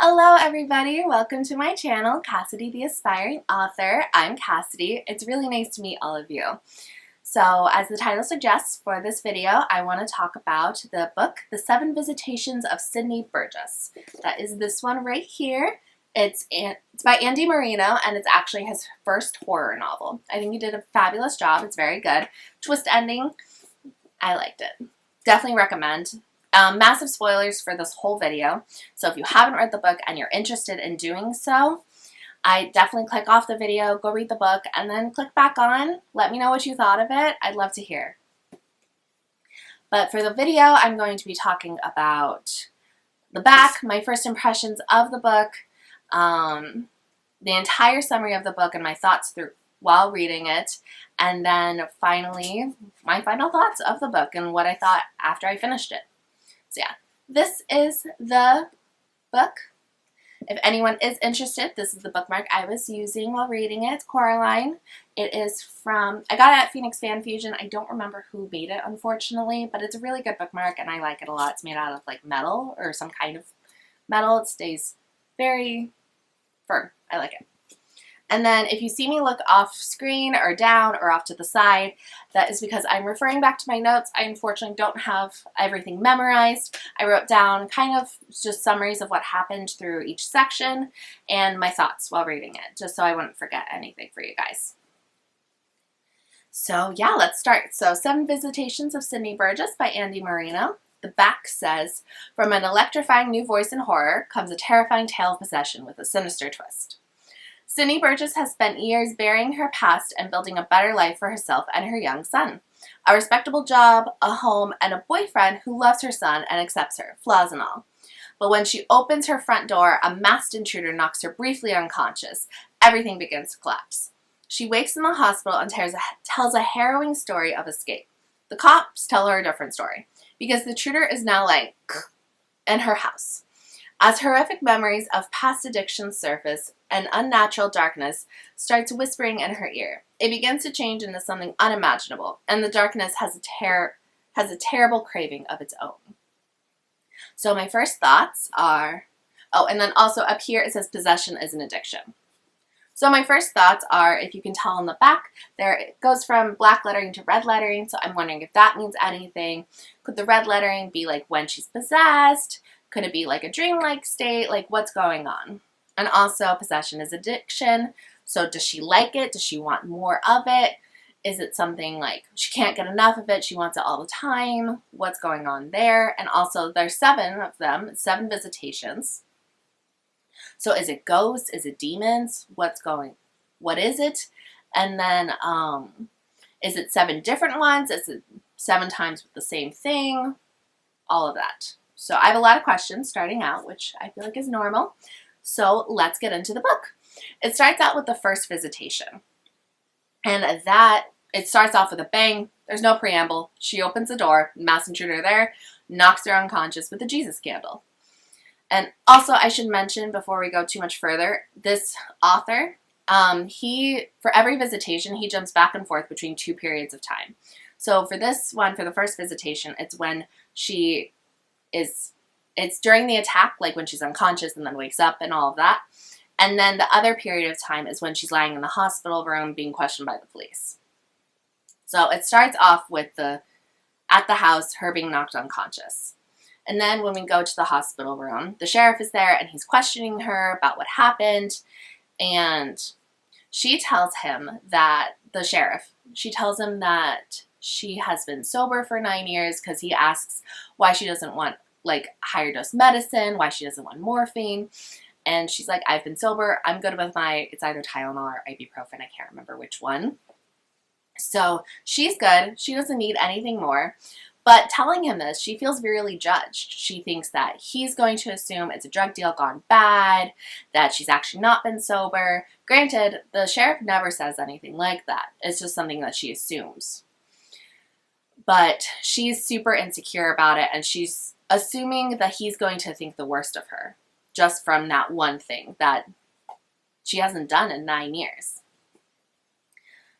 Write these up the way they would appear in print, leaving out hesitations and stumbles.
Hello everybody, welcome to my channel, Cassidy the Aspiring Author. I'm Cassidy. It's really nice to meet all of you. So as the title suggests, for this video I want to talk about the book, The 7 Visitations of Sydney Burgess. That is this one right here. It's by Andy Marino and it's actually his first horror novel. I think he did a fabulous job. It's very good. Twist ending, I liked it. Definitely recommend. Massive spoilers for this whole video, so if you haven't read the book and you're interested in doing so, I definitely click off the video, go read the book, and then click back on. Let me know what you thought of it. I'd love to hear. But for the video, I'm going to be talking about the back, my first impressions of the book, the entire summary of the book, and my thoughts while reading it, and then finally, my final thoughts of the book and what I thought after I finished it. So yeah, this is the book. If anyone is interested, this is the bookmark I was using while reading it. It's Coraline. It is from, I got it at Phoenix Fan Fusion. I don't remember who made it, unfortunately, but it's a really good bookmark and I like it a lot. It's made out of like metal or some kind of metal. It stays very firm. I like it. And then if you see me look off screen or down or off to the side, that is because I'm referring back to my notes. I unfortunately don't have everything memorized. I wrote down kind of just summaries of what happened through each section and my thoughts while reading it, just so I wouldn't forget anything for you guys. So yeah, let's start. So 7 Visitations of Sydney Burgess by Andy Marino. The back says, from an electrifying new voice in horror comes a terrifying tale of possession with a sinister twist. Sydney Burgess has spent years burying her past and building a better life for herself and her young son. A respectable job, a home, and a boyfriend who loves her son and accepts her, flaws and all. But when she opens her front door, a masked intruder knocks her briefly unconscious. Everything begins to collapse. She wakes in the hospital and tells a harrowing story of escape. The cops tell her a different story, because the intruder is now lying in her house. As horrific memories of past addictions surface, an unnatural darkness starts whispering in her ear. It begins to change into something unimaginable, and the darkness has a terrible craving of its own. So my first thoughts are, oh, and then also up here it says possession is an addiction. So my first thoughts are, if you can tell on the back, there it goes from black lettering to red lettering, so I'm wondering if that means anything. Could the red lettering be like when she's possessed? Could it be like a dreamlike state? Like what's going on? And also possession is addiction. So does she like it? Does she want more of it? Is it something like she can't get enough of it? She wants it all the time. What's going on there? And also there's 7 of them, 7 visitations. So is it ghosts? Is it demons? What is it? And then is it 7 different ones? Is it 7 times with the same thing? All of that. So I have a lot of questions starting out, which I feel like is normal. So let's get into the book. It starts out with the first visitation. And it starts off with a bang. There's no preamble. She opens the door, masked intruder there, knocks her unconscious with a Jesus candle. And also I should mention before we go too much further, this author, for every visitation, he jumps back and forth between 2 periods of time. So for this one, for the first visitation, it's when it's during the attack, like when she's unconscious and then wakes up and all of that. And then the other period of time is when she's lying in the hospital room being questioned by the police. So it starts off with at the house, her being knocked unconscious. And then when we go to the hospital room, the sheriff is there and he's questioning her about what happened. And she tells him that, she tells him that she has been sober for 9 years because he asks why she doesn't want like higher dose medicine, why she doesn't want morphine. And she's like, I've been sober. I'm good with it's either Tylenol or ibuprofen. I can't remember which one. So she's good. She doesn't need anything more. But telling him this, she feels really judged. She thinks that he's going to assume it's a drug deal gone bad, that she's actually not been sober. Granted, the sheriff never says anything like that. It's just something that she assumes. But she's super insecure about it, and she's assuming that he's going to think the worst of her, just from that one thing that she hasn't done in 9 years.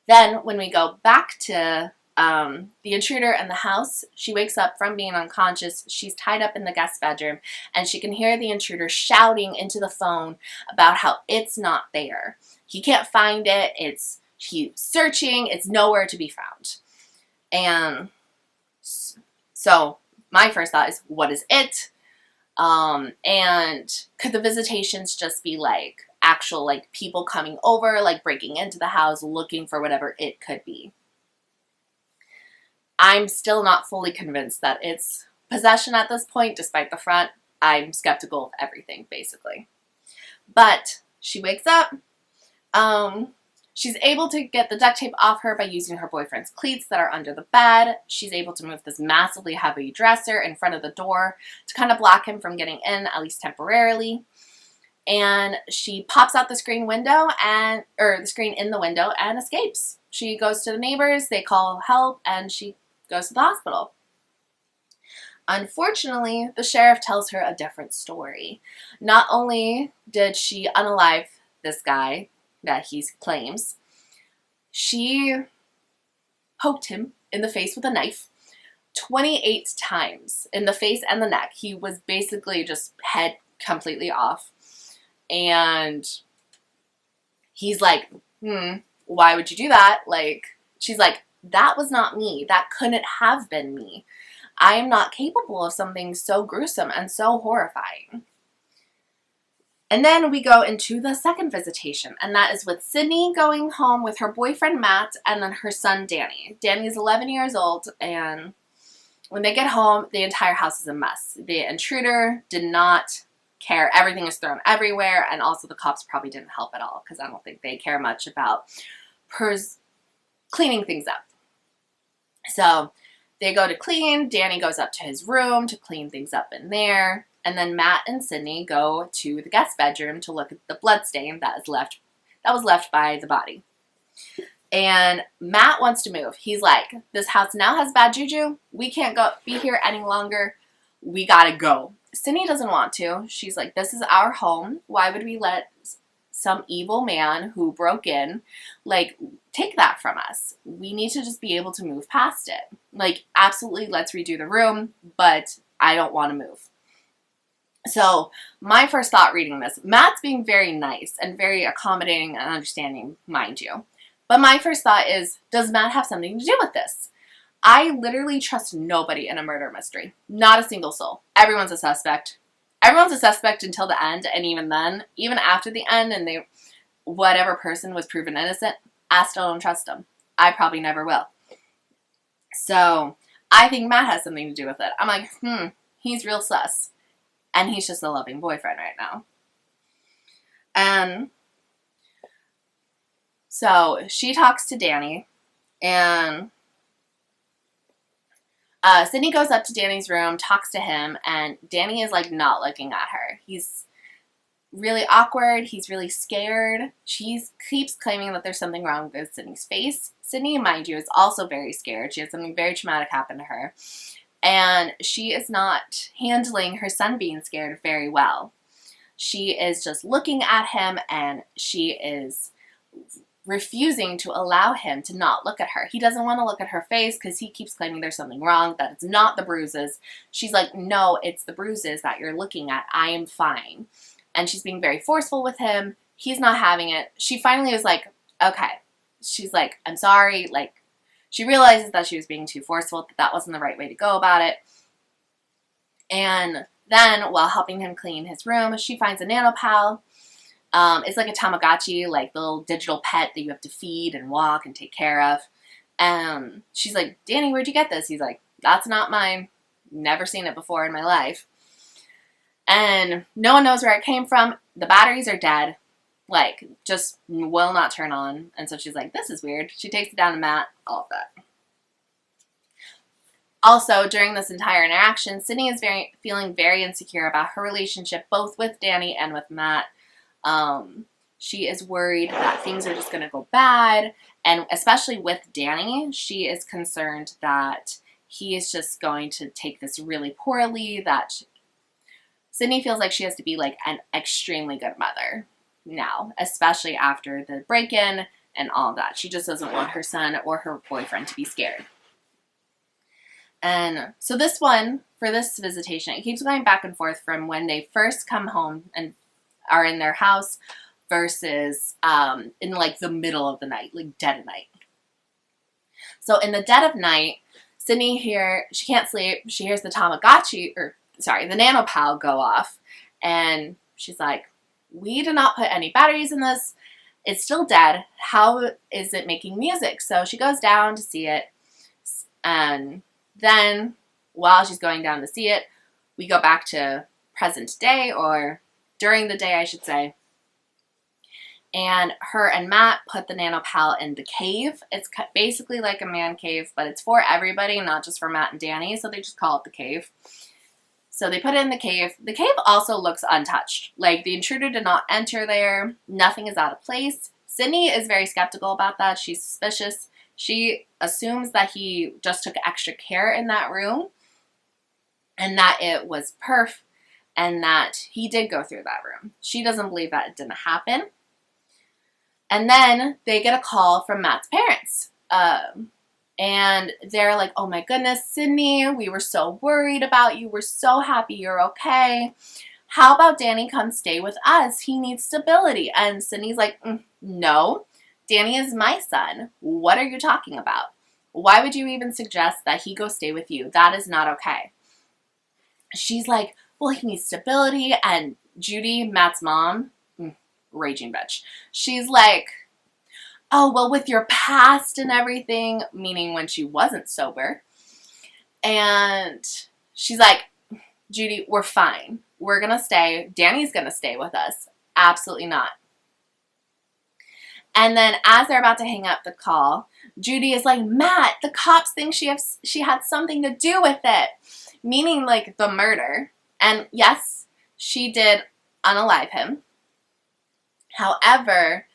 Then, when we go back to the intruder in the house. She wakes up from being unconscious. She's tied up in the guest bedroom, and she can hear the intruder shouting into the phone about how it's not there. He can't find it. He's searching. It's nowhere to be found. And so my first thought is, what is it? And could the visitations just be like actual like people coming over, like breaking into the house, looking for whatever it could be? I'm still not fully convinced that it's possession at this point, despite the front. I'm skeptical of everything, basically. But she wakes up. She's able to get the duct tape off her by using her boyfriend's cleats that are under the bed. She's able to move this massively heavy dresser in front of the door to kind of block him from getting in, at least temporarily. And she pops out the screen the screen in the window and escapes. She goes to the neighbors, they call help, and she goes to the hospital. Unfortunately, the sheriff tells her a different story. Not only did she unalive this guy that he claims, she poked him in the face with a knife 28 times in the face and the neck. He was basically just head completely off. And he's like, why would you do that? Like, she's like, that was not me. That couldn't have been me. I am not capable of something so gruesome and so horrifying. And then we go into the second visitation, and that is with Sydney going home with her boyfriend Matt and then her son Danny. Danny's 11 years old, and when they get home, the entire house is a mess. The intruder did not care. Everything is thrown everywhere, and also the cops probably didn't help at all because I don't think they care much about cleaning things up. So they go to clean. Danny goes up to his room to clean things up in there. And then Matt and Sydney go to the guest bedroom to look at the bloodstain that was left by the body. And Matt wants to move. He's like, this house now has bad juju. We can't be here any longer. We gotta go. Sydney doesn't want to. She's like, this is our home. Why would we let some evil man who broke in, like, take that from us? We need to just be able to move past it. Like, absolutely, let's redo the room, but I don't want to move. So my first thought reading this, Matt's being very nice and very accommodating and understanding, mind you. But my first thought is, does Matt have something to do with this? I literally trust nobody in a murder mystery. Not a single soul. Everyone's a suspect. Everyone's a suspect until the end, and even then, even after the end and whatever person was proven innocent, I still don't trust them. I probably never will. So I think Matt has something to do with it. I'm like, he's real sus. And he's just a loving boyfriend right now. And so she talks to Danny, and Sydney goes up to Danny's room, talks to him, and Danny is like not looking at her. He's really awkward. He's really scared. She keeps claiming that there's something wrong with Sydney's face. Sydney, mind you, is also very scared. She had something very traumatic happen to her. And she is not handling her son being scared very well. She is just looking at him, and she is refusing to allow him to not look at her. He doesn't want to look at her face because he keeps claiming there's something wrong, that it's not the bruises. She's like, no, it's the bruises that you're looking at. I am fine. And she's being very forceful with him. He's not having it. She finally was like, okay. She's like, I'm sorry. Like, she realizes that she was being too forceful, that wasn't the right way to go about it. And then, while helping him clean his room, she finds a nanopal. It's like a Tamagotchi, like the little digital pet that you have to feed and walk and take care of. And she's like, Danny, where'd you get this? He's like, that's not mine. Never seen it before in my life. And no one knows where it came from. The batteries are dead. Like, just will not turn on. And so she's like, this is weird. She takes it down to Matt, all of that. Also, during this entire interaction, Sydney is feeling very insecure about her relationship, both with Danny and with Matt. She is worried that things are just going to go bad. And especially with Danny, she is concerned that he is just going to take this really poorly, that Sydney feels like she has to be like an extremely good mother now, especially after the break-in and all that. She just doesn't want her son or her boyfriend to be scared. And so this one, for this visitation, it keeps going back and forth from when they first come home and are in their house versus in like the middle of the night, like dead of night. So in the dead of night, Sydney she can't sleep. She hears the the nanopal go off. And she's like, we did not put any batteries in this. It's still dead. How is it making music? So she goes down to see it. And then while she's going down to see it, we go back to present day, or during the day, I should say. And her and Matt put the nanopal in the cave. It's basically like a man cave, but it's for everybody, not just for Matt and Danny, so they just call it the cave. So they put it in the cave. The cave also looks untouched. Like, the intruder did not enter there. Nothing is out of place. Sydney is very skeptical about that. She's suspicious. She assumes that he just took extra care in that room and that it was perf and that he did go through that room. She doesn't believe that it didn't happen. And then they get a call from Matt's parents. And they're like, oh my goodness, Sydney, we were so worried about you. We're so happy you're okay. How about Danny come stay with us? He needs stability. And Sydney's like, no, Danny is my son. What are you talking about? Why would you even suggest that he go stay with you? That is not okay. She's like, well, he needs stability. And Judy, Matt's mom, raging bitch. She's like, oh, well, with your past and everything, meaning when she wasn't sober. And she's like, Judy, we're fine. We're going to stay. Danny's going to stay with us. Absolutely not. And then as they're about to hang up the call, Judy is like, Matt, the cops think she had something to do with it. Meaning like the murder. And yes, she did unalive him. However,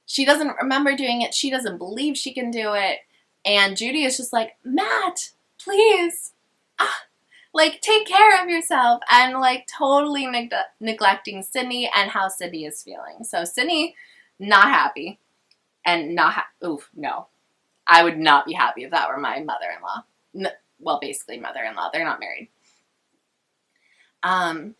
she doesn't remember doing it. She doesn't believe she can do it. And Judy is just like, Matt, please, like, take care of yourself. And like totally neglecting Sydney and how Sydney is feeling. So Sydney, not happy. And no. I would not be happy if that were my mother-in-law. Well, basically mother-in-law. They're not married. And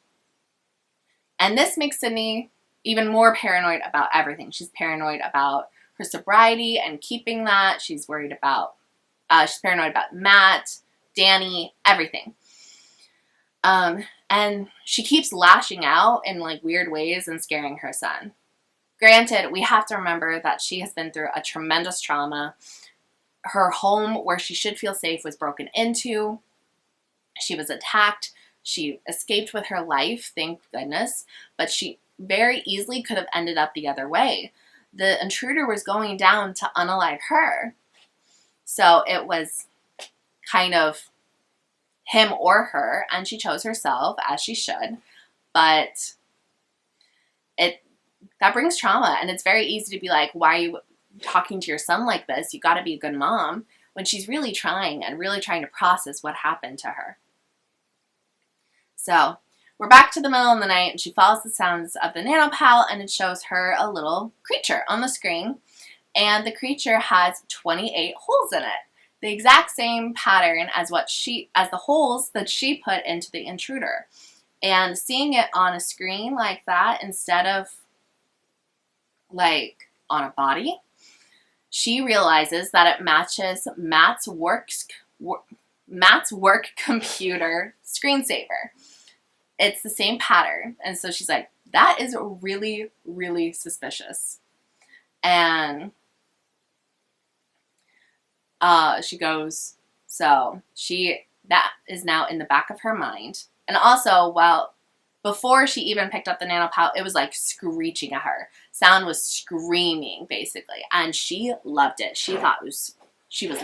this makes Sydney even more paranoid about everything. She's paranoid about her sobriety and keeping that. She's paranoid about Matt, Danny, everything. And she keeps lashing out in like weird ways and scaring her son. Granted, we have to remember that she has been through a tremendous trauma. Her home, where she should feel safe, was broken into. She was attacked. She escaped with her life, thank goodness, but she very easily could have ended up the other way. The intruder was going down to unalive her. So it was kind of him or her, and she chose herself, as she should. But that brings trauma, and it's very easy to be like, why are you talking to your son like this? You got to be a good mom, when she's really trying to process what happened to her. So we're back to the middle of the night, and she follows the sounds of the nanopal, and it shows her a little creature on the screen, and the creature has 28 holes in it. The exact same pattern as the holes that she put into the intruder. And seeing it on a screen like that instead of like on a body, she realizes that it matches Matt's work computer screensaver. It's the same pattern. And so she's like, that is really, really suspicious. And she goes, that is now in the back of her mind. And also, before she even picked up the nanopal, it was like screeching at her. Sound was screaming, basically. And she loved it. She was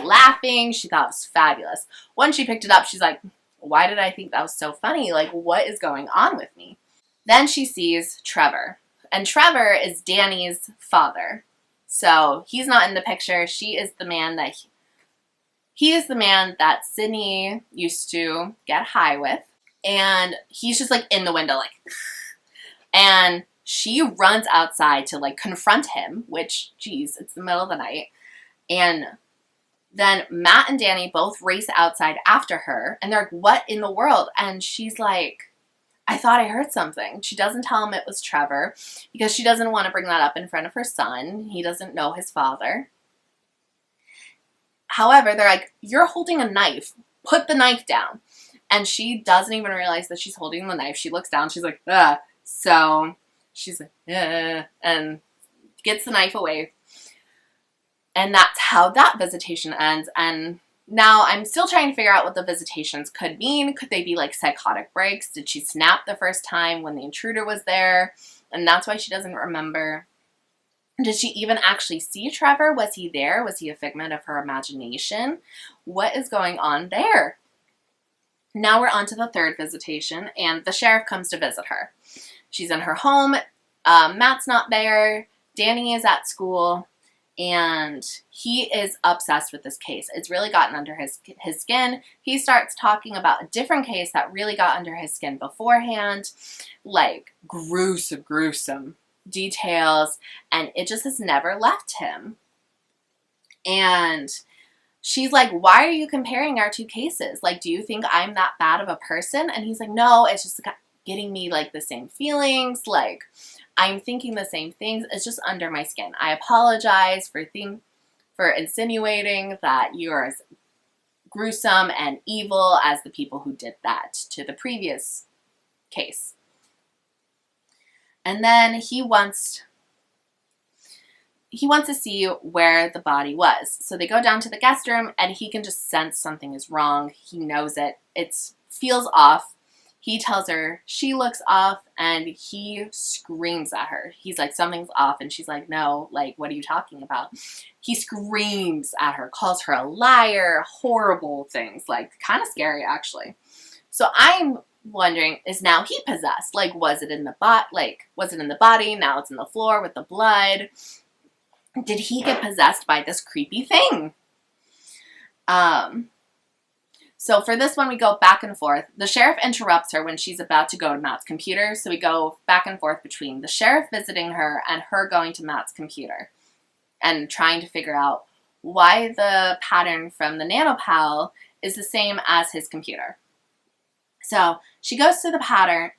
laughing. She thought it was fabulous. Once she picked it up, she's like, why did I think that was so funny? Like, what is going on with me? Then she sees Trevor. And Trevor is Danny's father. So he's not in the picture. He is the man that Sydney used to get high with. And he's just like in the window, like, and she runs outside to like confront him, which, geez, it's the middle of the night. And Then Matt and Danny both race outside after her, and they're like, what in the world? And she's like, I thought I heard something. She doesn't tell him it was Trevor because she doesn't want to bring that up in front of her son. He doesn't know his father. However, they're like, you're holding a knife. Put the knife down. And she doesn't even realize that she's holding the knife. She looks down. She's like, ugh. So she's like, and gets the knife away. And that's how that visitation ends. And now I'm still trying to figure out what the visitations could mean. Could they be like psychotic breaks? Did she snap the first time when the intruder was there? And that's why she doesn't remember. Did she even actually see Trevor? Was he there? Was he a figment of her imagination? What is going on there? Now we're on to the third visitation, and the sheriff comes to visit her. She's in her home. Matt's not there. Danny is at school, and he is obsessed with this case. It's really gotten under his skin. He starts talking about a different case that really got under his skin beforehand, like gruesome details, and it just has never left him. And she's like, why are you comparing our two cases? Like, do you think I'm that bad of a person? And he's like, no, it's just getting me like the same feelings. Like, I'm thinking the same things. It's just under my skin. I apologize for insinuating that you're as gruesome and evil as the people who did that to the previous case. And then he wants to see where the body was. So they go down to the guest room, and he can just sense something is wrong. He knows it. It feels off. He tells her, she looks off, and he screams at her. He's like, something's off, and she's like, no, like, what are you talking about? He screams at her, calls her a liar, horrible things, like, kind of scary, actually. So I'm wondering, is now he possessed? Like, was it in the body? Now it's in the floor with the blood. Did he get possessed by this creepy thing? So for this one, we go back and forth. The sheriff interrupts her when she's about to go to Matt's computer. So we go back and forth between the sheriff visiting her and her going to Matt's computer and trying to figure out why the pattern from the nanopal is the same as his computer. So she goes to the pattern,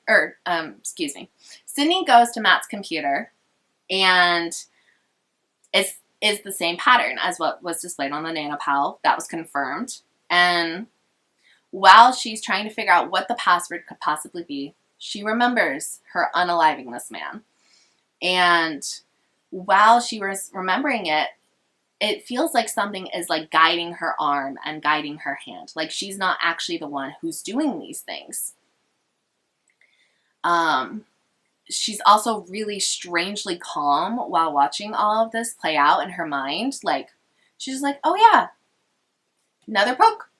Sydney goes to Matt's computer, and it's the same pattern as what was displayed on the nanopal. That was confirmed. And while she's trying to figure out what the password could possibly be, she remembers her unaliving this man. And while she was remembering it, it feels like something is like guiding her arm and guiding her hand. Like she's not actually the one who's doing these things. She's also really strangely calm while watching all of this play out in her mind. Like, she's like, oh yeah, another poke,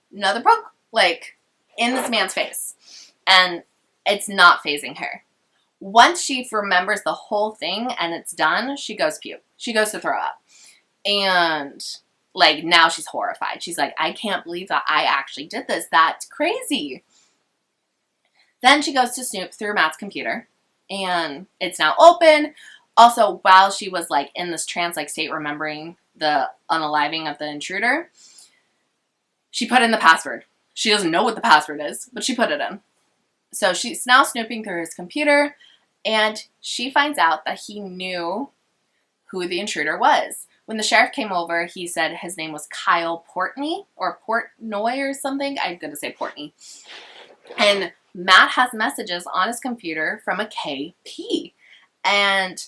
like, in this man's face. And it's not phasing her. Once she remembers the whole thing and it's done, she goes puke. She goes to throw up. And, like, now she's horrified. She's like, I can't believe that I actually did this. That's crazy. Then she goes to snoop through Matt's computer, and it's now open. Also, while she was, like, in this trance-like state, remembering the unaliving of the intruder, she put in the password. She doesn't know what the password is, but she put it in. So she's now snooping through his computer, and she finds out that he knew who the intruder was. When the sheriff came over, he said his name was Kyle Portnoy, or Portnoy or something. I'm going to say Portnoy. And Matt has messages on his computer from a KP. And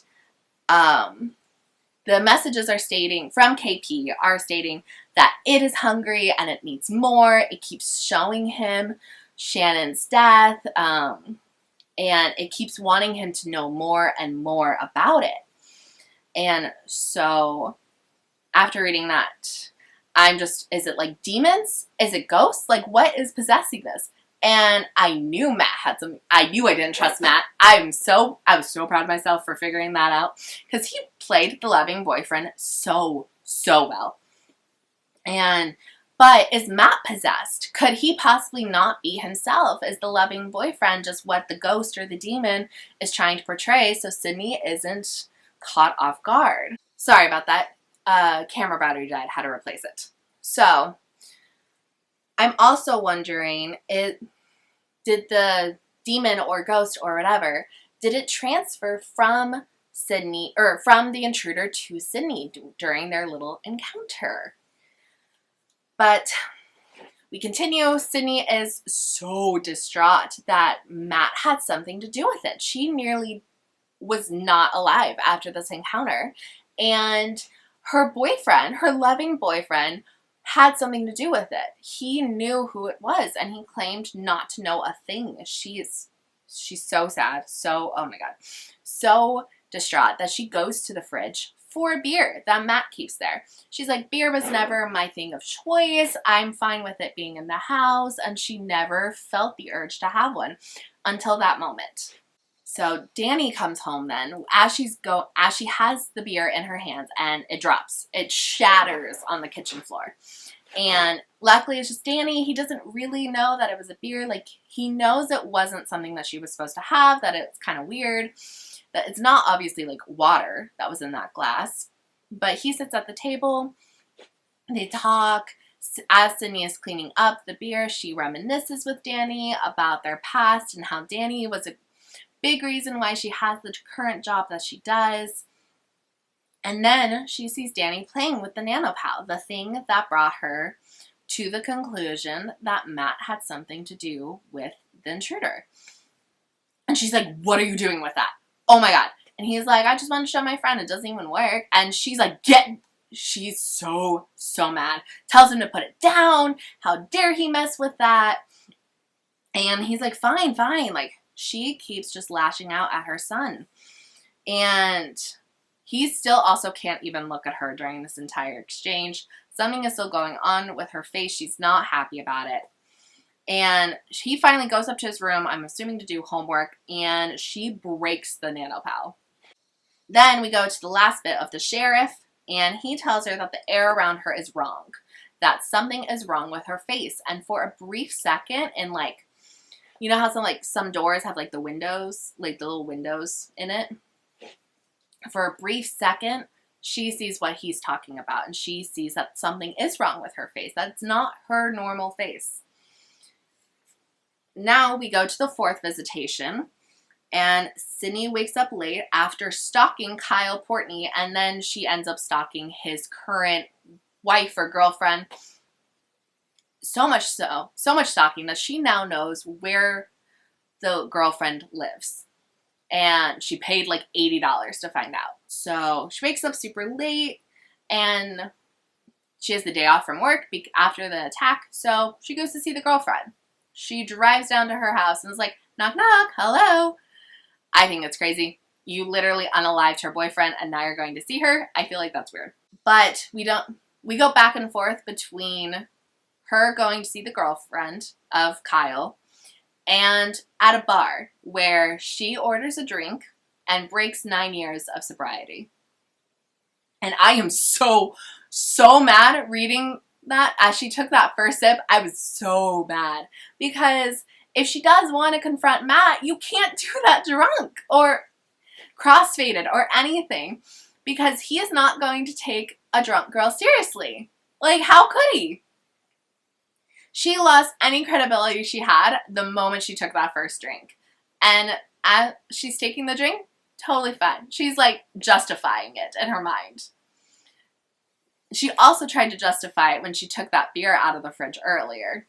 the messages from KP are stating that it is hungry and it needs more. It keeps showing him Shannon's death. And it keeps wanting him to know more and more about it. And so after reading that, is it like demons? Is it ghosts? Like, what is possessing this? And I knew I didn't trust Matt. I was so proud of myself for figuring that out, because he played the loving boyfriend so well. But is Matt possessed? Could he possibly not be himself? Is the loving boyfriend just what the ghost or the demon is trying to portray, so Sydney isn't caught off guard? Sorry about that. Camera battery died. Had to replace it. So I'm also wondering, did the demon or ghost or whatever, did it transfer from Sydney, or from the intruder to Sydney during their little encounter? But we continue. Sydney is so distraught that Matt had something to do with it. She nearly was not alive after this encounter. And her boyfriend, her loving boyfriend, had something to do with it. He knew who it was, and he claimed not to know a thing. She's so sad. So, oh my God. So distraught that she goes to the fridge for a beer that Matt keeps there. She's like, beer was never my thing of choice. I'm fine with it being in the house. And she never felt the urge to have one until that moment. So Danny comes home then as she has the beer in her hands, and it drops. It shatters on the kitchen floor. And luckily it's just Danny. He doesn't really know that it was a beer. Like, he knows it wasn't something that she was supposed to have, that it's kind of weird, that it's not obviously like water that was in that glass. But he sits at the table. They talk. As Sydney is cleaning up the beer, she reminisces with Danny about their past and how Danny was a big reason why she has the current job that she does. And then she sees Danny playing with the nanopal, the thing that brought her to the conclusion that Matt had something to do with the intruder. And she's like, what are you doing with that? Oh my God. And he's like, I just want to show my friend. It doesn't even work. And she's like, she's so mad. Tells him to put it down. How dare he mess with that? And he's like, fine. Like, she keeps just lashing out at her son. And he still also can't even look at her during this entire exchange. Something is still going on with her face. She's not happy about it. And he finally goes up to his room, I'm assuming to do homework, and she breaks the nanopal. Then we go to the last bit of the sheriff, and he tells her that the air around her is wrong, that something is wrong with her face. And for a brief second, in like, you know how some doors have like the windows, like the little windows in it? For a brief second, she sees what he's talking about, and she sees that something is wrong with her face. That's not her normal face. Now we go to the fourth visitation, and Sydney wakes up late after stalking Kyle Portney, and then she ends up stalking his current wife or girlfriend. So much stalking that she now knows where the girlfriend lives. And she paid like $80 to find out. So she wakes up super late, and she has the day off from work after the attack. So she goes to see the girlfriend. She drives down to her house and is like, knock, knock, hello. I think it's crazy. You literally unalived her boyfriend, and now you're going to see her. I feel like that's weird. But we go back and forth between her going to see the girlfriend of Kyle and at a bar where she orders a drink and breaks 9 years of sobriety. And I am so mad reading that. As she took that first sip, I was so mad, because if she does want to confront Matt, you can't do that drunk or crossfaded or anything, because he is not going to take a drunk girl seriously. Like, how could he? She lost any credibility she had the moment she took that first drink. And as she's taking the drink, totally fine. She's like justifying it in her mind. She also tried to justify it when she took that beer out of the fridge earlier.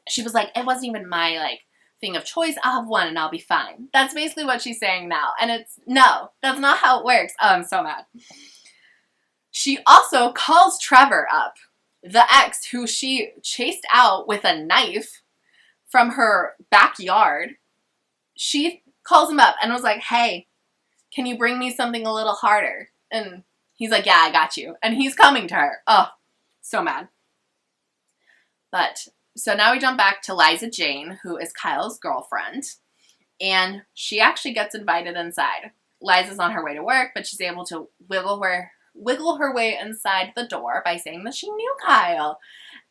She was like, it wasn't even my like thing of choice. I'll have one and I'll be fine. That's basically what she's saying now. And no, that's not how it works. Oh, I'm so mad. She also calls Trevor up, the ex who she chased out with a knife from her backyard. She calls him up and was like, hey, can you bring me something a little harder? And he's like, yeah, I got you. And he's coming to her. Oh, so mad. But so now we jump back to Liza Jane, who is Kyle's girlfriend. And she actually gets invited inside. Liza's on her way to work, but she's able to wiggle her way inside the door by saying that she knew Kyle.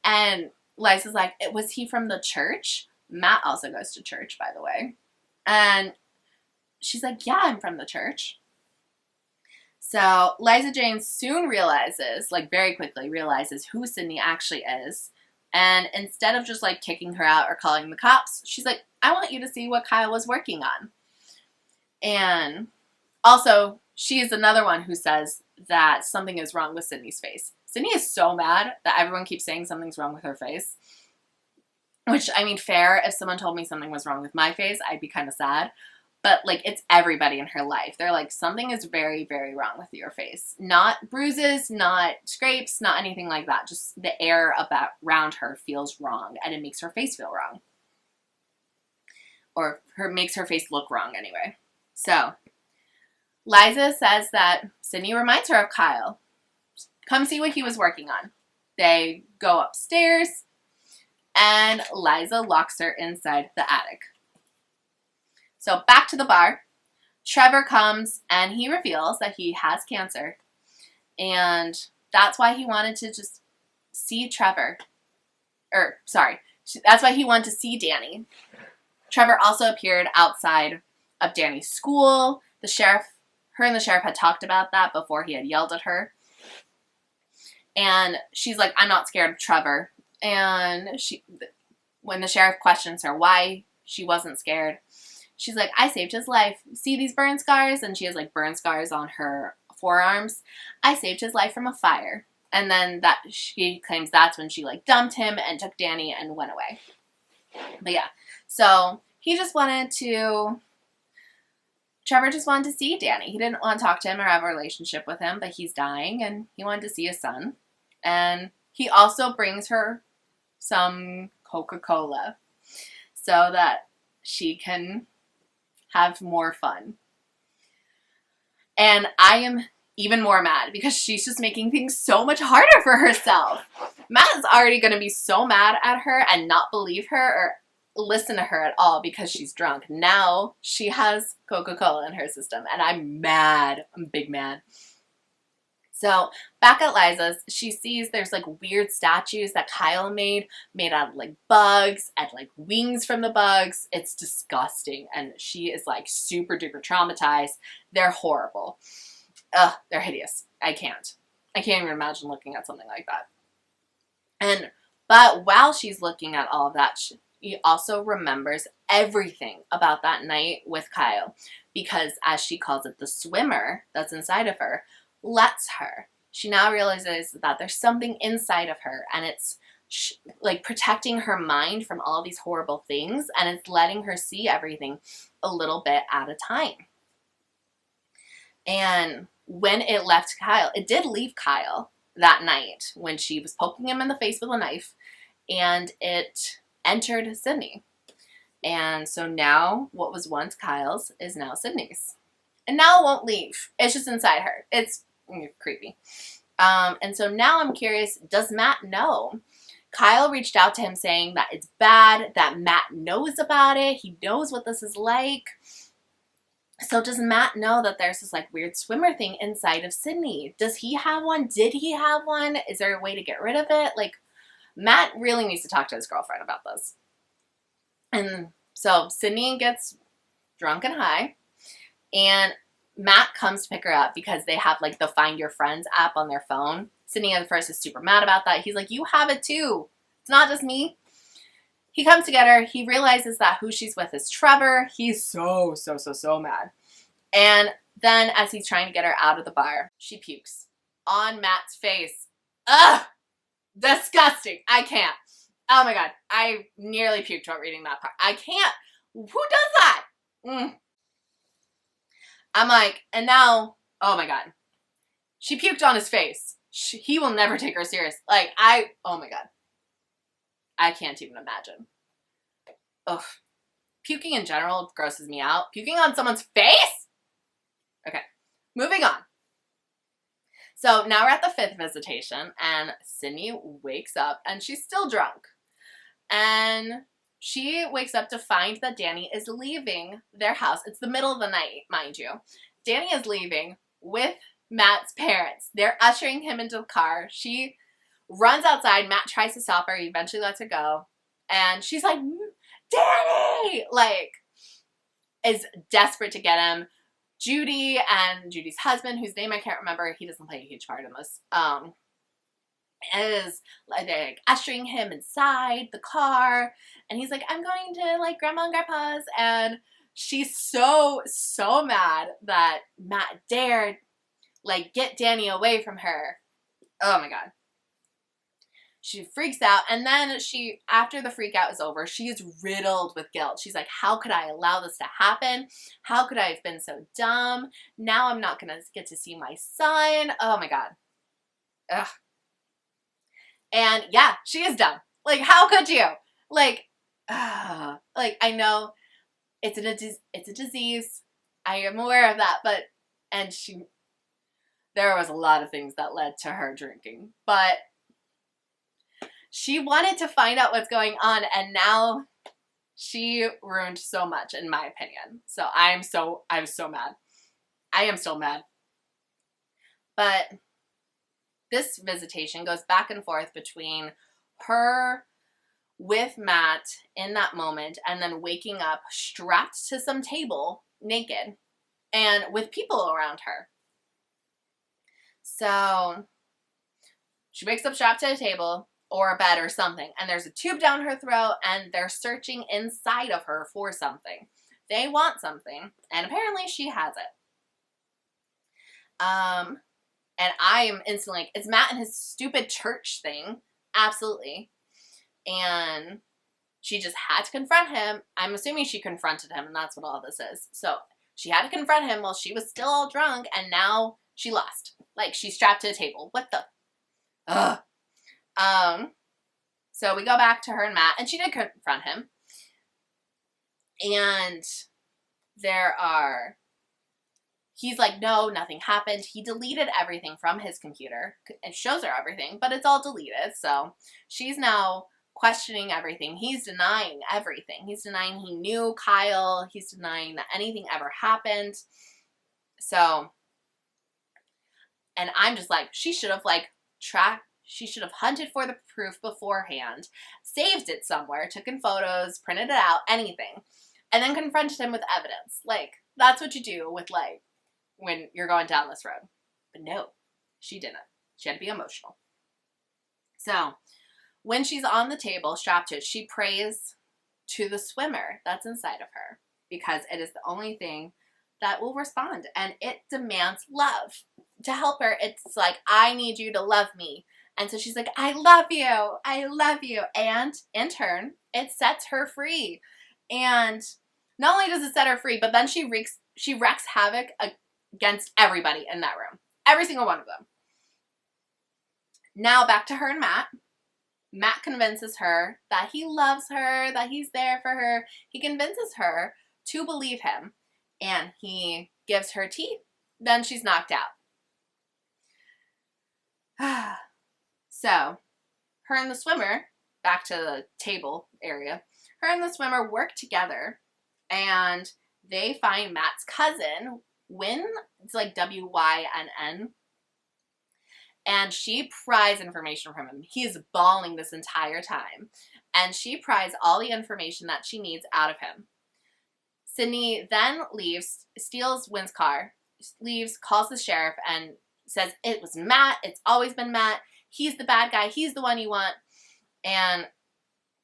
And Liza's like, was he from the church? Matt also goes to church, by the way. And she's like, yeah, I'm from the church. So Liza Jane soon realizes, like very quickly realizes who Sydney actually is. And instead of just like kicking her out or calling the cops, she's like, I want you to see what Kyle was working on. And also, she is another one who says that something is wrong with Sydney's face. Sydney is so mad that everyone keeps saying something's wrong with her face. Which, I mean, fair. If someone told me something was wrong with my face, I'd be kind of sad. But, like, it's everybody in her life. They're like, something is very, very wrong with your face. Not bruises, not scrapes, not anything like that. Just the air around her feels wrong, and it makes her face feel wrong. Or makes her face look wrong, anyway. So, Liza says that Sydney reminds her of Kyle. Come see what he was working on. They go upstairs, and Liza locks her inside the attic. So back to the bar. Trevor comes, and he reveals that he has cancer. And that's why he wanted to just see that's why he wanted to see Danny. Trevor also appeared outside of Danny's school. Her and the sheriff had talked about that before he had yelled at her. And she's like, I'm not scared of Trevor. And when the sheriff questions her why she wasn't scared, she's like, I saved his life. See these burn scars? And she has like burn scars on her forearms. I saved his life from a fire. And then she claims that's when she like dumped him and took Danny and went away. But yeah, so Trevor just wanted to see Danny. He didn't want to talk to him or have a relationship with him, but he's dying and he wanted to see his son. And he also brings her some Coca-Cola so that she can have more fun. And I am even more mad because she's just making things so much harder for herself. Matt is already going to be so mad at her and not believe her or listen to her at all because she's drunk. Now she has Coca-Cola in her system and I'm mad. I'm big mad. So back at Liza's, she sees there's like weird statues that Kyle made out of like bugs and like wings from the bugs. It's disgusting. And she is like super duper traumatized. They're horrible. Ugh, they're hideous. I can't even imagine looking at something like that. But while she's looking at all of that, she also remembers everything about that night with Kyle. Because as she calls it, the swimmer that's inside of her lets her. She now realizes that there's something inside of her and it's like protecting her mind from all these horrible things and it's letting her see everything a little bit at a time. And when it left Kyle, it did leave Kyle that night when she was poking him in the face with a knife and it entered Sydney. And so now what was once Kyle's is now Sydney's. And now it won't leave. It's just inside her. It's creepy. And so now I'm curious, does Matt know? Kyle reached out to him saying that it's bad, that Matt knows about it. He knows what this is like. So does Matt know that there's this like weird swimmer thing inside of Sydney? Does he have one? Did he have one? Is there a way to get rid of it? Like, Matt really needs to talk to his girlfriend about this. And so Sydney gets drunk and high. And Matt comes to pick her up because they have like the Find Your Friends app on their phone. Sydney at first is super mad about that. He's like, you have it too. It's not just me. He comes to get her. He realizes that who she's with is Trevor. He's so mad. And then as he's trying to get her out of the bar, she pukes on Matt's face. Ugh! Disgusting. I can't. Oh my God. I nearly puked while reading that part. I can't. Who does that? I'm like, and now, oh my God. She puked on his face. He will never take her serious. Like, oh my God. I can't even imagine. Ugh. Puking in general grosses me out. Puking on someone's face? Okay. Moving on. So now we're at the 5th visitation, and Sydney wakes up, and she's still drunk. And she wakes up to find that Danny is leaving their house. It's the middle of the night, mind you. Danny is leaving with Matt's parents. They're ushering him into the car. She runs outside. Matt tries to stop her. He eventually lets her go. And she's like, Danny! Like, is desperate to get him. Judy and Judy's husband, whose name I can't remember, he doesn't play a huge part in this, is like ushering him inside the car, and he's like, I'm going to like Grandma and Grandpa's, and she's so mad that Matt dared like get Danny away from her. Oh my god. She freaks out, and then after the freak out is over, she is riddled with guilt. She's like, how could I allow this to happen? How could I have been so dumb? Now I'm not gonna get to see my son. Oh my god. Ugh. And yeah, she is dumb. Like, how could you? Like, like, I know it's a disease. I am aware of that, but, and there was a lot of things that led to her drinking, but she wanted to find out what's going on, and now she ruined so much, in my opinion. So I'm so mad. I am still mad. But this visitation goes back and forth between her with Matt in that moment and then waking up strapped to some table, naked, and with people around her. So she wakes up strapped to a table or a bed or something, and there's a tube down her throat, and they're searching inside of her for something. They want something, and apparently she has it. And I am instantly like, it's Matt and his stupid church thing. Absolutely. And she just had to confront him. I'm assuming she confronted him, and that's what all this is. So she had to confront him while she was still all drunk, and now she lost. Like, she's strapped to a table. What the? Ugh. So we go back to her and Matt, and she did confront him. And he's like, no, nothing happened. He deleted everything from his computer. It shows her everything, but it's all deleted. So she's now questioning everything. He's denying everything. He's denying he knew Kyle. He's denying that anything ever happened. So, and I'm just like, she should have hunted for the proof beforehand, saved it somewhere, taken photos, printed it out, anything, and then confronted him with evidence. Like, that's what you do with, like, when you're going down this road. But no, she didn't. She had to be emotional. So, when she's on the table, strapped to it, she prays to the swimmer that's inside of her, because it is the only thing that will respond, and it demands love. To help her, it's like, I need you to love me. And so she's like, I love you. I love you. And in turn, it sets her free. And not only does it set her free, but then she wreaks havoc against everybody in that room. Every single one of them. Now back to her and Matt. Matt convinces her that he loves her, that he's there for her. He convinces her to believe him. And he gives her tea. Then she's knocked out. So, her and the swimmer, back to the table area, her and the swimmer work together, and they find Matt's cousin, Wynn, it's like W-Y-N-N, and she pries information from him. He is bawling this entire time, and she pries all the information that she needs out of him. Sydney then leaves, steals Wynn's car, leaves, calls the sheriff, and says, it was Matt, it's always been Matt, he's the bad guy, he's the one you want. And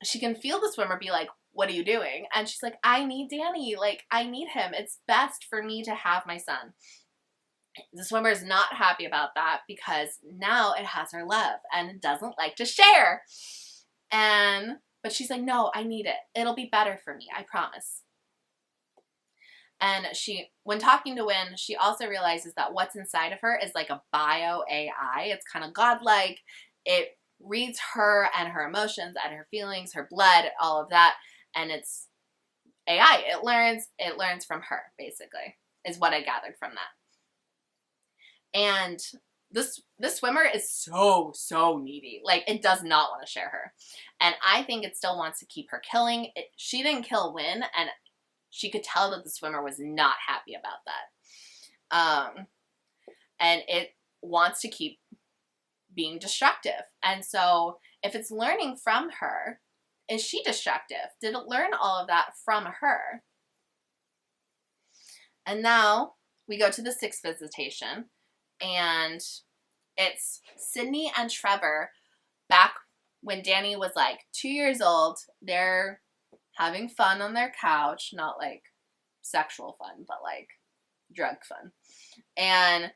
she can feel the swimmer be like, what are you doing? And she's like, I need Danny, like, I need him, it's best for me to have my son. The swimmer is not happy about that, because now it has her love, and it doesn't like to share. But she's like, no, I need it, it'll be better for me, I promise. And when talking to Wynn, she also realizes that what's inside of her is like a bio AI. It's kind of godlike. It reads her and her emotions and her feelings, her blood, all of that. And it's AI. It learns from her, basically, is what I gathered from that. And this swimmer is so needy. Like, it does not want to share her. And I think it still wants to keep her killing. She didn't kill Wynn, and she could tell that the swimmer was not happy about that. And it wants to keep being destructive. And so if it's learning from her, is she destructive? Did it learn all of that from her? And now we go to the 6th visitation, and it's Sydney and Trevor back when Danny was like 2 years old. They're having fun on their couch, not like sexual fun, but like drug fun. And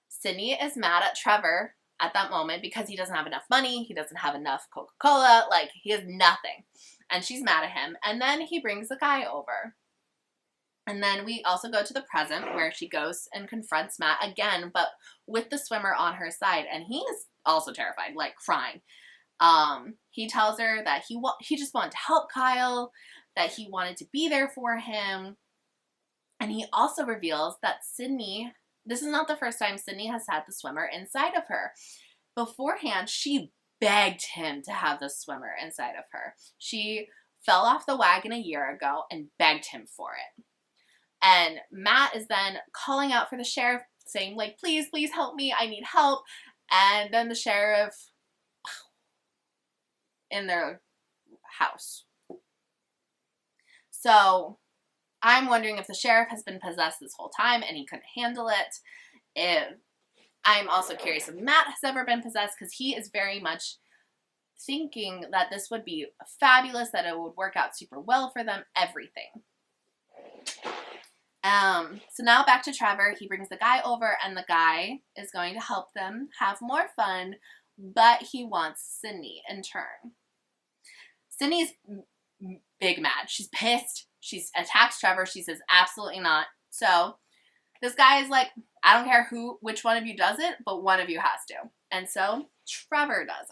Sydney is mad at Trevor at that moment because he doesn't have enough money, he doesn't have enough Coca-Cola, like he has nothing. And she's mad at him. And then he brings a guy over. And then we also go to the present where she goes and confronts Matt again, but with the swimmer on her side. And he is also terrified, like crying. He tells her that he just wanted to help Kyle, that he wanted to be there for him. And he also reveals that Sydney, this is not the first time Sydney has had the swimmer inside of her. Beforehand, she begged him to have the swimmer inside of her. She fell off the wagon a year ago and begged him for it. And Matt is then calling out for the sheriff, saying, like, please, please help me. I need help. And then the sheriff in their house. So I'm wondering if the sheriff has been possessed this whole time and he couldn't handle it. I'm also curious if Matt has ever been possessed, because he is very much thinking that this would be fabulous, that it would work out super well for them, everything. So now back to Trevor. He brings the guy over, and the guy is going to help them have more fun, but he wants Sydney in turn. Sydney's big mad. She's pissed. She attacks Trevor. She says, absolutely not. So this guy is like, I don't care which one of you does it, but one of you has to. And so Trevor does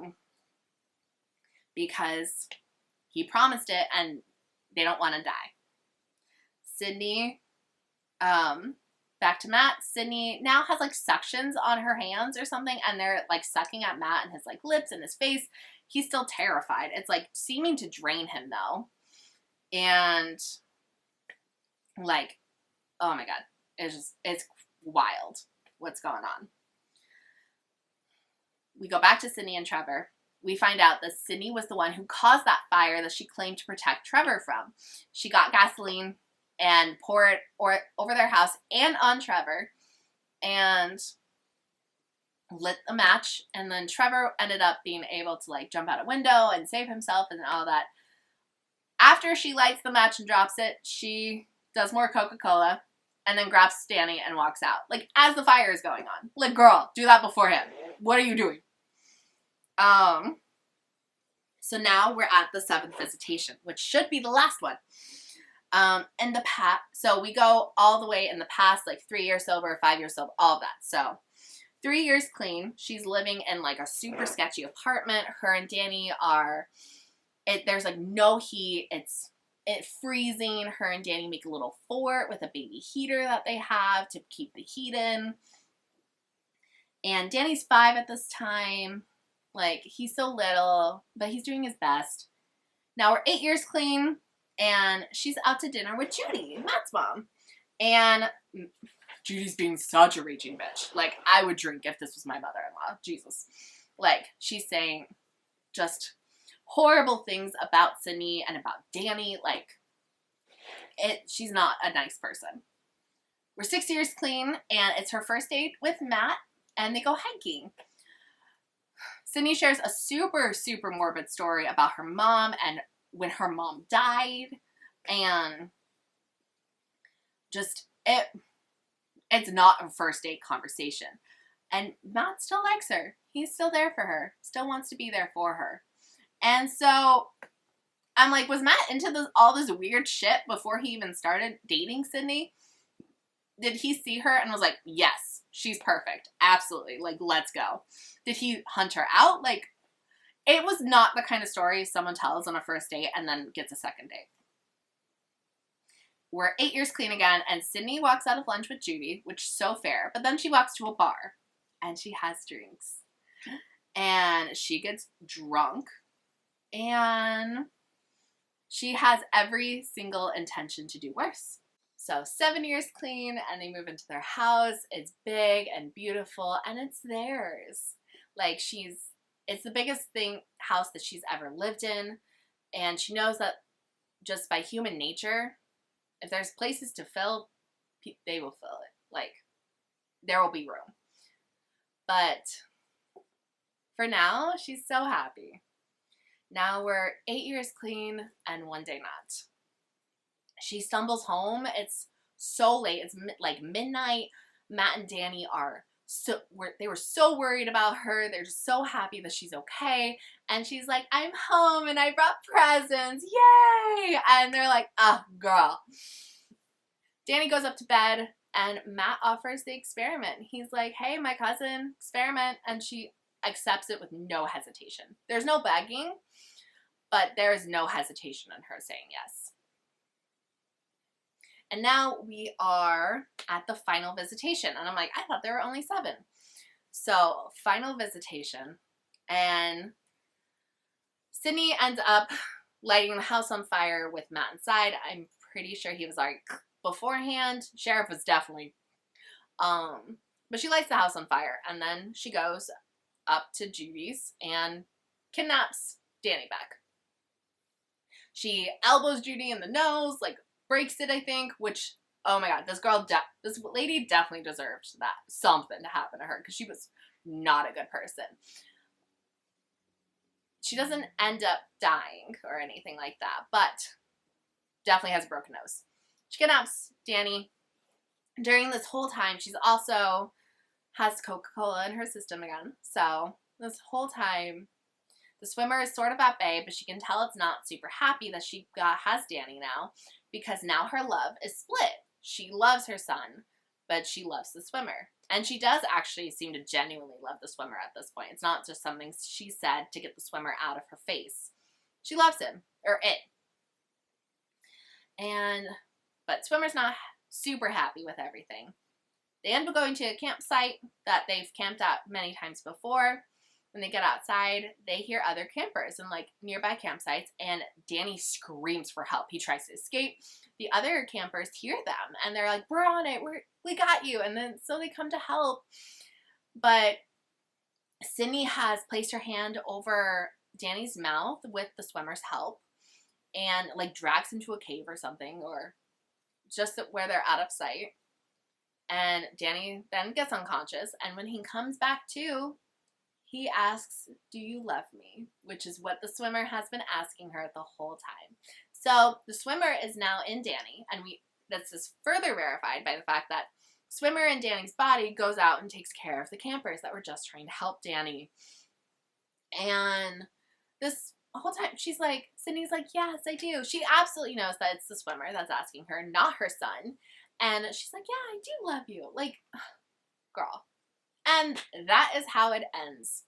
it. Because he promised it and they don't want to die. Sydney, back to Matt. Sydney now has like suctions on her hands or something, and they're like sucking at Matt and his like lips and his face. He's still terrified. It's like seeming to drain him though. And like, oh my God, it's wild what's going on. We go back to Sydney and Trevor. We find out that Sydney was the one who caused that fire that she claimed to protect Trevor from. She got gasoline and poured it over their house and on Trevor and lit a match. And then Trevor ended up being able to like jump out a window and save himself and all that. After she lights the match and drops it, she does more Coca-Cola and then grabs Danny and walks out. Like, as the fire is going on. Like, girl, do that beforehand. What are you doing? So now we're at the 7th visitation, which should be the last one. In the past, so we go all the way in the past, like 3 years sober, 5 years sober, all of that. So 3 years clean. She's living in like a super sketchy apartment. Her and Danny are, there's like no heat. It's freezing. Her and Danny make a little fort with a baby heater that they have to keep the heat in. And Danny's 5 at this time. Like, he's so little, but he's doing his best. Now we're 8 years clean, and she's out to dinner with Judy, Matt's mom. And Judy's being such a raging bitch. Like, I would drink if this was my mother-in-law. Jesus. Like, she's saying just horrible things about Sydney and about Danny. Like, she's not a nice person. We're 6 years clean, and it's her first date with Matt, and they go hiking. Sydney shares a super, super morbid story about her mom and when her mom died, and just, it's not a first date conversation. And Matt still likes her. He's still there for her. Still wants to be there for her. And so I'm like, was Matt into all this weird shit before he even started dating Sydney? Did he see her and was like, yes, she's perfect. Absolutely. Like, let's go. Did he hunt her out? Like, it was not the kind of story someone tells on a first date and then gets a second date. We're 8 years clean again, and Sydney walks out of lunch with Judy, which is so fair. But then she walks to a bar, and she has drinks. And she gets drunk, and she has every single intention to do worse. So 7 years clean, and they move into their house. It's big and beautiful, and it's theirs. Like, it's the biggest house that she's ever lived in, and she knows that just by human nature, if there's places to fill, they will fill it. Like, there will be room. But for now, she's so happy. Now we're 8 years clean and 1 day not. She stumbles home. It's so late. It's like midnight. Matt and Danny they were so worried about her. They're just so happy that she's okay. And she's like, I'm home and I brought presents. Yay! And they're like, girl. Danny goes up to bed and Matt offers the experiment. He's like, hey, my cousin, experiment. And she accepts it with no hesitation. There's no begging, but there is no hesitation in her saying yes. And now we are at the final visitation. And I'm like, I thought there were only 7. So, final visitation. And Sydney ends up lighting the house on fire with Matt inside. I'm pretty sure he was like beforehand. Sheriff was definitely, but she lights the house on fire. And then she goes up to Judy's and kidnaps Danny back. She elbows Judy in the nose, like breaks it, I think, which, oh my god, this lady definitely deserved something to happen to her, because she was not a good person. She doesn't end up dying or anything like that, but definitely has a broken nose. She kidnaps Danny. During this whole time, she's also has Coca-Cola in her system again. So this whole time, the swimmer is sort of at bay, but she can tell it's not super happy that she has Danny now, because now her love is split. She loves her son, but she loves the swimmer. And she does actually seem to genuinely love the swimmer at this point. It's not just something she said to get the swimmer out of her face. She loves him, or it. But swimmer's not super happy with everything. They end up going to a campsite that they've camped at many times before. When they get outside, they hear other campers in like nearby campsites, and Danny screams for help. He tries to escape. The other campers hear them, and they're like, we're on it. We got you. And then so they come to help. But Sydney has placed her hand over Danny's mouth with the swimmer's help and like drags him to a cave or something, or just where they're out of sight. And Danny then gets unconscious, and when he comes back to, he asks, do you love me? Which is what the swimmer has been asking her the whole time. So the swimmer is now in Danny, and that's just further verified by the fact that swimmer in Danny's body goes out and takes care of the campers that were just trying to help Danny. And this whole time, Sydney's like, yes, I do. She absolutely knows that it's the swimmer that's asking her, not her son. And she's like, yeah, I do love you. Like, girl. And that is how it ends,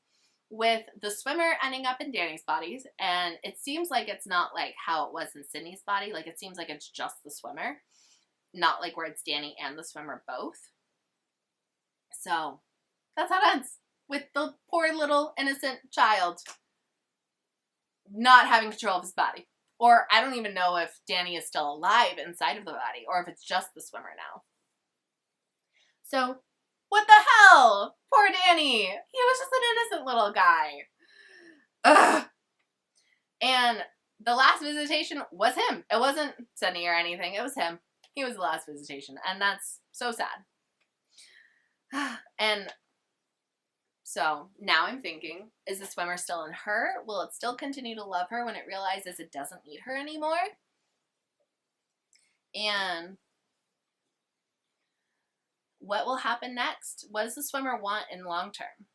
with the swimmer ending up in Danny's body. And it seems like it's not like how it was in Sydney's body. Like, it seems like it's just the swimmer, not like where it's Danny and the swimmer both. So that's how it ends, with the poor little innocent child not having control of his body. Or I don't even know if Danny is still alive inside of the body, or if it's just the swimmer now. So, what the hell? Poor Danny. He was just an innocent little guy. Ugh. And the last visitation was him. It wasn't Sydney or anything. It was him. He was the last visitation. And that's so sad. And so now I'm thinking, is the swimmer still in her? Will it still continue to love her when it realizes it doesn't need her anymore? And what will happen next? What does the swimmer want in long term?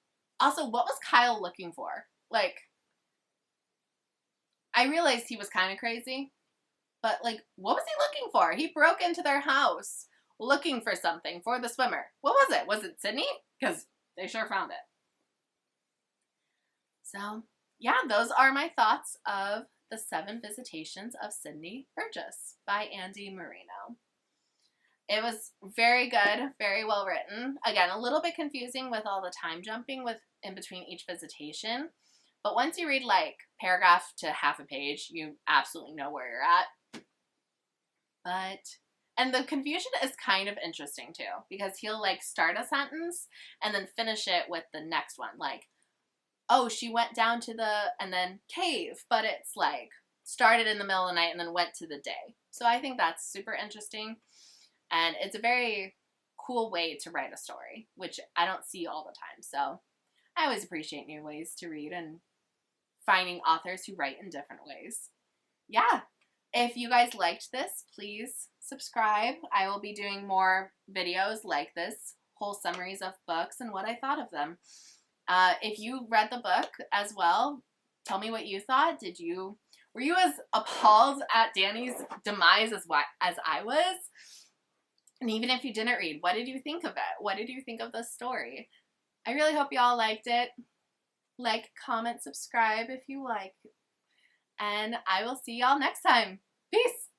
Also, what was Kyle looking for? Like, I realized he was kind of crazy, but like, what was he looking for? He broke into their house looking for something for the swimmer. What was it? Was it Sydney? Because they sure found it. So, yeah, those are my thoughts of the 7 Visitations of Sydney Burgess by Andy Marino. It was very good, very well written. Again, a little bit confusing with all the time jumping in between each visitation. But once you read like paragraph to half a page, you absolutely know where you're at. And the confusion is kind of interesting too, because he'll like start a sentence and then finish it with the next one. Like, oh, she went down to and then cave, but it's like started in the middle of the night and then went to the day. So I think that's super interesting. And it's a very cool way to write a story, which I don't see all the time. So I always appreciate new ways to read and finding authors who write in different ways. Yeah. If you guys liked this, please subscribe. I will be doing more videos like this, whole summaries of books and what I thought of them. If you read the book as well, tell me what you thought. Were you as appalled at Danny's demise as I was? And even if you didn't read, what did you think of it? What did you think of the story? I really hope you all liked it. Like, comment, subscribe if you like. And I will see y'all next time. Peace!